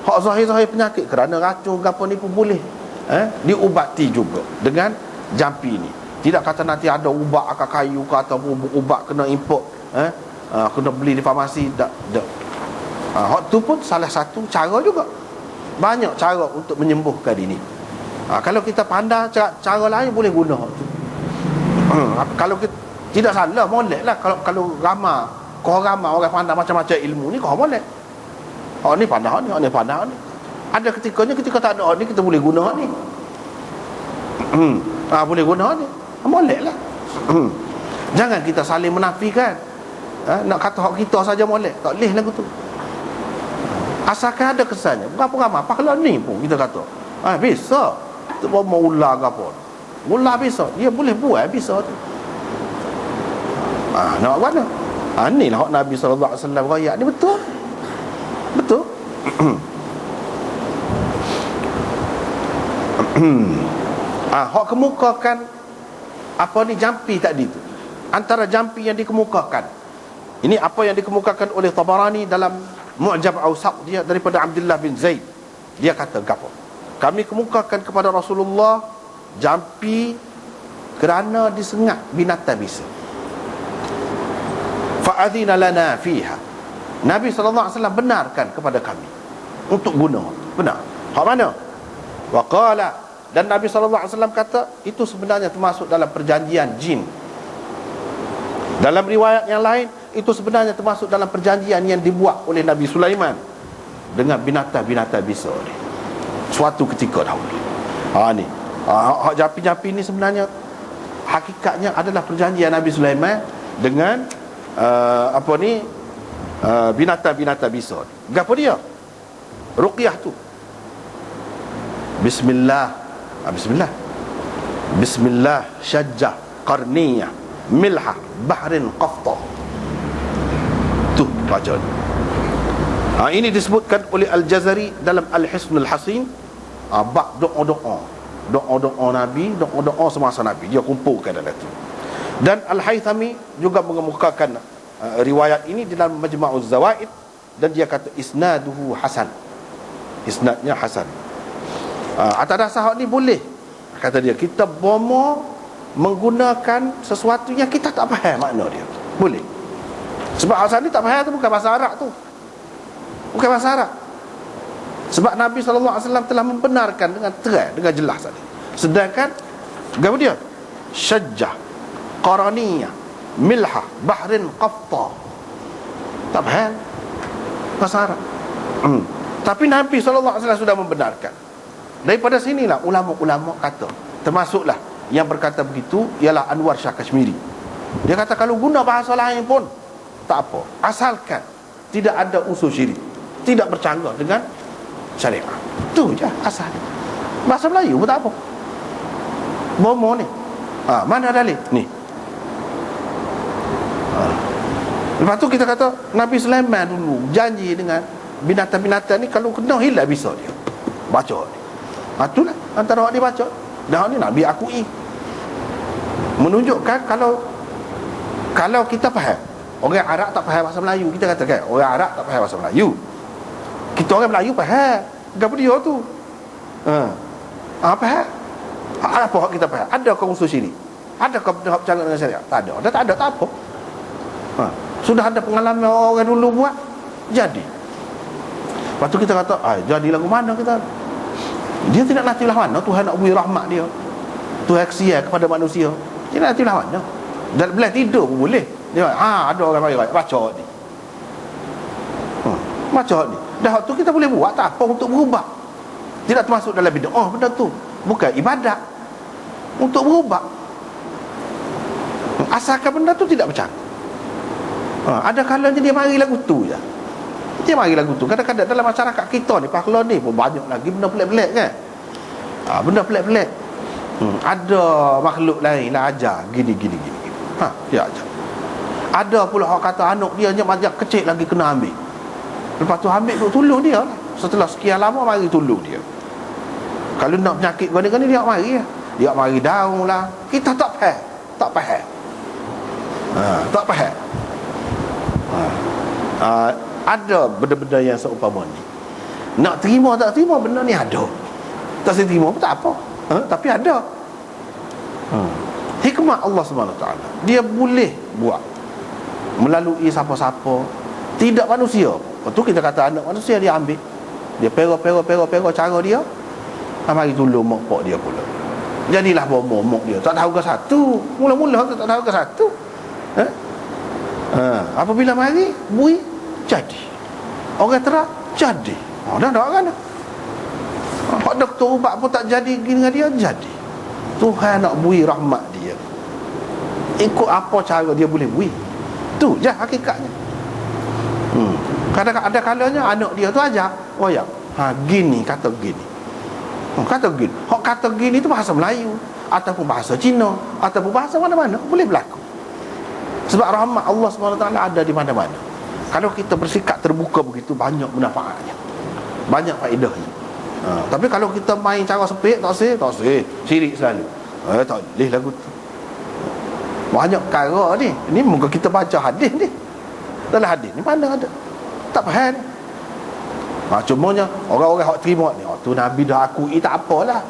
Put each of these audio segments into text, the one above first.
Hak zahir-zahir penyakit kerana racun gapo ni pun boleh diubati juga dengan jampi ni. Tidak kata nanti ada ubat akar kayu ke ataupun ubat kena import, kena beli di farmasi. Tak. Hak tu pun salah satu cara juga. Banyak cara untuk menyembuhkan ini. Kalau kita pandai cara lain boleh guna hak tu. Kalau kita tidak salah, molek lah. Kalau ramai, kau ramai orang pandai macam-macam ilmu ni, kau molek. Hak ni pandai ni, hak ni pandai ni. Ada ketikanya ketika tak ada hak ni, kita boleh guna hak ni. Boleh guna hak ni. Molek lah. Jangan kita saling menafikan. Nak kata hak kita saja molek, tak boleh lagu tu. Asalkan ada kesannya. Berapa ramai pahala ni pun kita kata bisa. Tak mau ular ke apa. Ular bisa, dia boleh buat bisa tu. Nak buat mana? Ni lah hak Nabi SAW rakyat ni betul. Betul. Hak kemukakan apa ni jampi tadi tu. Antara jampi yang dikemukakan, ini apa yang dikemukakan oleh Tabarani dalam Mu'jam Awsat dia daripada Abdullah bin Zaid. Dia kata gapo? Kami kemukakan kepada Rasulullah jampi kerana disengat binatang bisa. Fa'adhina lana fiha. Nabi SAW benarkan kepada kami untuk guna. Benar. Hak mana? Wa qala, dan Nabi SAW kata itu sebenarnya termasuk dalam perjanjian jin. Dalam riwayat yang lain, itu sebenarnya termasuk dalam perjanjian yang dibuat oleh Nabi Sulaiman dengan binatang-binatang bisa ni, suatu ketika dahulu. Ni hak jampi-jampi ni sebenarnya hakikatnya adalah perjanjian Nabi Sulaiman dengan binatang-binatang bisa. Gapo dia? Ruqyah tu. Bismillah syajjah qarniyah milha bahrin qafta. Tu baca. Ini disebutkan oleh Al-Jazari dalam Al-Hisnul Hasin. Bab doa-doa Nabi, doa-doa semasa Nabi, dia kumpulkan dalam itu. Dan Al-Haythami juga mengemukakan riwayat ini di dalam Majma'uz Zawaid, dan dia kata isnaduhu hasan, isnadnya hasan. Atas dasar ni boleh, kata dia, kita bomo menggunakan sesuatu yang kita tak faham makna dia. Boleh. Sebab asal ni tak faham tu bukan bahasa Arab tu. Bukan bahasa Arab. Sebab Nabi SAW telah membenarkan dengan terang, dengan jelas tadi. Sedangkan apa dia? Syajjah qaraniyah milha bahrin qafta. Tak faham bahasa Arab. Tapi Nabi SAW sudah membenarkan. Daripada sinilah ulama-ulama kata, termasuklah yang berkata begitu ialah Anwar Shah Kashmiri. Dia kata kalau guna bahasa lain pun tak apa, asalkan tidak ada unsur syirik, tidak bercanggah dengan syariat. Itu je asal. Bahasa Melayu pun tak apa. Bomo ni. Mana dalil? Ni. Lepas tu kita kata Nabi Sulaiman dulu janji dengan binatang-binatang ni kalau kena hilang bisa dia. Baca ni. Itulah antara hak dia baca. Dan ni Nabi akui. Menunjukkan kalau kita faham. Orang Arab tak faham bahasa Melayu, kita katakan orang Arab tak faham bahasa Melayu. Kita orang Melayu faham. Gapo dia tu? Faham. Apa hak kita faham? Adakah unsur syirik? Adakah benda hak bercanggah dengan syariat? Tak ada. Tak ada, tak apa. Sudah ada pengalaman orang dulu buat, jadi. Lepas tu kita kata, jadi lagu mana kita? Dia tidak nanti lah mana Tuhan nak beri rahmat dia, Tuhan kesian kepada manusia. Dia nanti lah mana. Dan boleh tidur pun boleh. Dia ada orang mari baca ni. Baca ni. Dah tu kita boleh buat tak apa untuk berubah. Tidak termasuk dalam bid'ah benda tu. Bukan ibadat. Untuk berubah. Asalkan benda tu tidak bercanggah. Ada kalanya dia mari lagu tu je. Dia mari lagu tu. Kadang-kadang dalam masyarakat kita ni, Pak Kelon ni pun banyak lagi benda pelik-pelik kan. Benda pelik-pelik. Ada makhluk lain lah ajar gini. Dia ajar. Ada pula orang kata anak dia macam kecil lagi kena ambil. Lepas tu ambil tu tolong dia lah. Setelah sekian lama mari tolong dia. Kalau nak penyakit gini-gini dia mari lah. Dia mari daun lah. Kita tak faham. Tak faham. Ada benda-benda yang seumpama ni. Nak terima tak terima, benda ni ada. Tak saya terima pun tak apa, tapi ada. Hikmah Allah SWT, dia boleh buat melalui siapa-siapa, tidak manusia. Lepas tu kita kata anak manusia, dia ambil, dia pera cara dia, mari tolong mak pak dia pula. Jadilah bomo mak dia tak tahu ke satu, mula-mula tak tahu ke satu. Apabila mari bui jadi, orang terak jadi. Dah kan. Hak doktor ubat pun tak jadi gini dengan dia, jadi. Tuhan nak bui rahmat dia. Ikut apa cara dia boleh bui. Tu je hakikatnya. Kadang-kadang ada kalanya anak dia tu ajar, oh ya, gini kata gini. Kata gini. Hak kata gini tu bahasa Melayu ataupun bahasa Cina ataupun bahasa mana-mana boleh berlaku. Sebab rahmat Allah SWT ada di mana-mana. Kalau kita bersikap terbuka begitu, banyak manfaatnya, banyak faedahnya. Tapi kalau kita main cara sepik, tak sih, sirik selalu. Tak boleh lagu tu. Banyak perkara ni. Ini muka kita baca hadis ni. Dalam hadis ni mana ada, tak faham. Cumanya orang-orang hak terima ni, tu Nabi dah akui, tak apalah.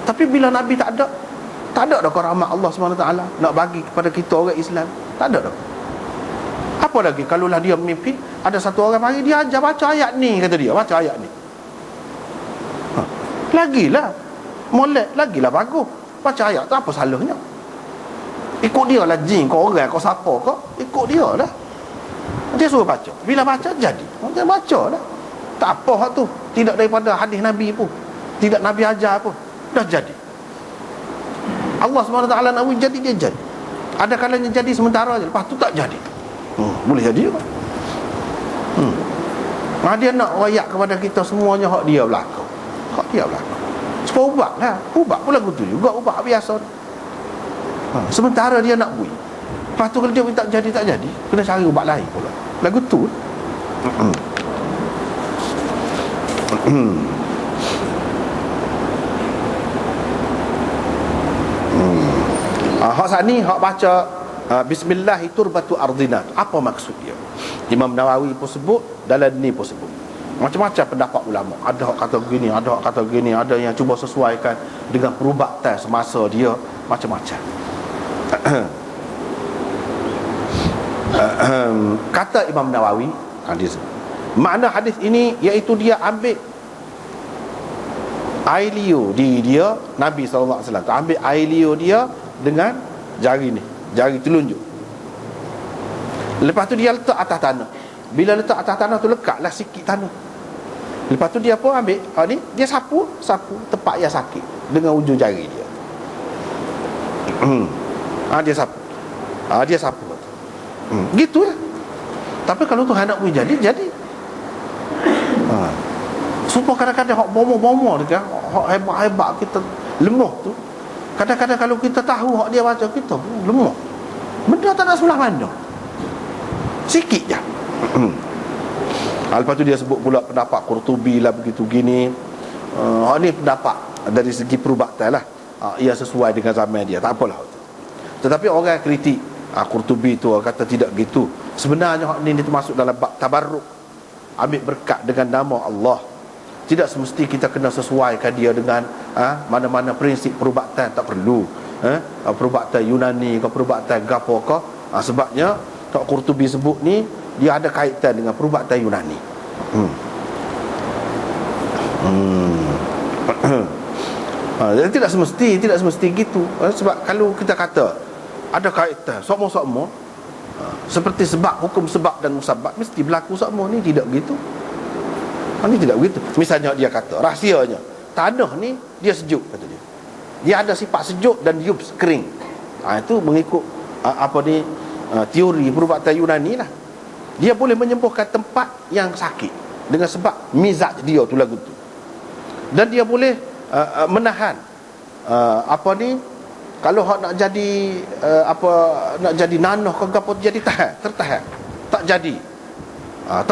Tapi bila Nabi tak ada dah rahmat Allah SWT nak bagi kepada kita orang Islam, tak ada dah. Apa lagi kalau lah dia mimpi ada satu orang mari dia ajar baca ayat ni, kata dia baca ayat ni, lagilah molek, lagilah bagus baca ayat tu, apa salahnya? Ikut dia lah, jin kau orang kau siapa kau, ikut dia lah. Dia suruh baca, bila baca jadi, dia baca lah. Tak apa hak tu, tidak daripada hadis Nabi pun, tidak Nabi ajar pun, dah jadi. Allah SWT nak jadi, dia jadi. Ada kalanya jadi sementara je, lepas tu tak jadi. Boleh jadi kan? Dia nak rayak kepada kita semuanya hak dia berlaku, hak dia berlaku. Supaya ubat lah, ubat pun lagu tu juga, ubat biasa. Sementara dia nak bui, lepas tu kalau dia tak jadi, kena cari ubat lain pula, lagu tu. Hak sani, hak baca Bismillahi turbatu ardina, apa maksud dia? Imam Nawawi pun sebut, dalam ni pun sebut. Macam-macam pendapat ulama. Ada hak kata gini, ada hak kata gini, ada yang cuba sesuaikan dengan perubatan semasa dia, macam-macam. Kata Imam Nawawi, makna hadis ini iaitu dia ambil air liur di dia, Nabi SAW ambil air liur dia dengan jari ni, jari telunjuk. Lepas tu dia letak atas tanah. Bila letak atas tanah tu, lekatlah sikit tanah. Lepas tu dia pun ambil ni, dia sapu tempat yang sakit dengan ujung jari dia. Dia sapu. Dia sapu. Gitulah. Tapi kalau Tuhan nak boleh jadi. Supaya kadang-kadang hak bomo-bomo dia, hak hebat-hebat kita lemah tu, kadang-kadang kalau kita tahu hak dia baca, kita lemah. Benda tak nak sebelah mana, sikit je. Lepas tu dia sebut pula pendapat Qurtubi lah begitu gini. Ni pendapat dari segi perubatan lah, ia sesuai dengan zaman dia, tak apalah. Tetapi orang kritik Qurtubi tu kata tidak gitu. Sebenarnya hak ni termasuk dalam bab tabarruk, ambil berkat dengan nama Allah. Tidak semesti kita kena sesuaikan dia dengan mana-mana prinsip perubatan, tak perlu. Perubatan Yunani ke perubatan gapo ke. Sebabnya Tok Qurtubi sebut ni, dia ada kaitan dengan perubatan Yunani. Tidak semesti gitu. Sebab kalau kita kata ada kaitan semua seperti sebab, hukum sebab dan musabab mesti berlaku semua, ni tidak begitu. Ini tidak begitu. Misalnya dia kata rahsianya, tanah ni dia sejuk, kata dia. Dia ada sifat sejuk dan yubs, kering. Itu mengikut teori perubatan Yunani lah. Dia boleh menyembuhkan tempat yang sakit dengan sebab mizaj dia tu lagu tu. Dan dia boleh menahan kalau hak nak jadi nak jadi nanah ke apa, jadi tertahan. Tak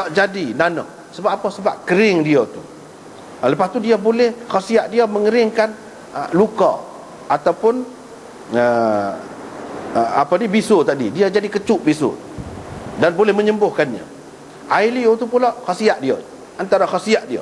jadi nanah. Sebab apa? Sebab kering dia tu. Lepas tu dia boleh, khasiat dia mengeringkan luka ataupun bisu tadi, dia jadi kecup bisu dan boleh menyembuhkannya. Air liur tu pula khasiat dia, antara khasiat dia.